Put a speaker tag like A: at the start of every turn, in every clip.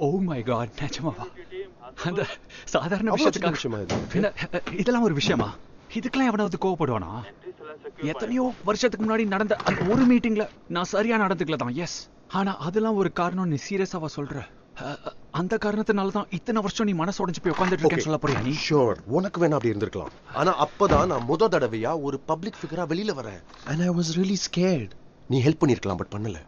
A: Oh my God, நிஜமாவா? அந்த சாதாரண விஷயத்துக்காக இதெல்லாம் ஒரு விஷயமா? இதுக்கெல்லாம் எவனாவது கோவப்படுவானா? எத்தனையோ வருஷத்துக்கு முன்னாடி நடந்த அந்த ஒரு மீட்டிங்ல நான் சரியா நடந்துக்கல தான், எஸ். ஆனா அதெல்லாம் ஒரு காரணம் நீ சீரியஸாவா சொல்ற? அந்த காரணத்தினால தான் இத்தனை வருஷம் நீ மனசு உடைஞ்சு போய் உட்கார்ந்துட்டு இருக்கேன்னு சொல்ல போறியா நீ?
B: ஷூர், உனக்கு வேணா அப்படி இருந்திருக்கலாம். ஆனா அப்பதான் நான் முத தடவையா ஒரு பப்ளிக் ஃபிகரா வெளியில வரேன். and I was really scared. நீ ஹெல்ப் பண்ணிருக்கலாம், பட் பண்ணல.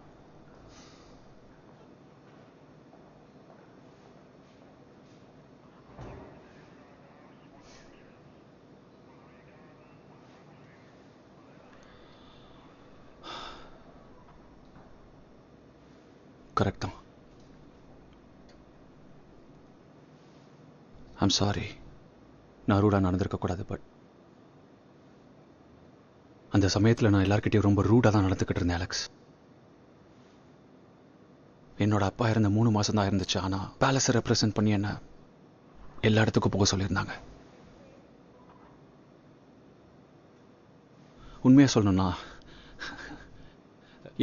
A: கரெக்ட் தான். ஐம் சாரி, நான் ரூடா நடந்திருக்க கூடாது. பட் அந்த சமயத்தில் நான் எல்லார்கிட்டையும் ரொம்ப ரூடாக தான் நடந்துக்கிட்டு இருந்தேன் அலெக்ஸ். என்னோட அப்பா இருந்த 3 மாதம் தான் இருந்துச்சு. ஆனால் பேலஸை ரெப்ரசன்ட் பண்ணி என்ன எல்லா இடத்துக்கும் போக சொல்லியிருந்தாங்க. உண்மையாக சொல்லணும்னா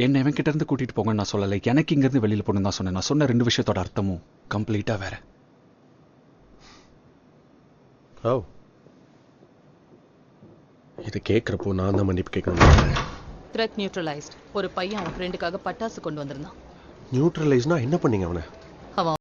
A: என்னை இவன் கிட்ட இருந்து கூட்டிகிட்டு போங்கன்னு நான் சொல்லலை, எனக்கு இங்கேருந்து வெளியில் போகணுன்னு தான் சொன்னேன். நான் சொன்ன 2 விஷயத்தோட அர்த்தமும் கம்ப்ளீட்டாக வேற.
B: ஓ, இதை கேட்குறப்போ நான் தான் மன்னிப்பு கேட்கணும்.
C: Thread neutralised. ஒரு பையன் அவன் ஃப்ரெண்டுக்காக பட்டாசு கொண்டு வந்திருந்தான்.
B: நியூட்ரலைஸ்னா என்ன பண்ணீங்க அவனை?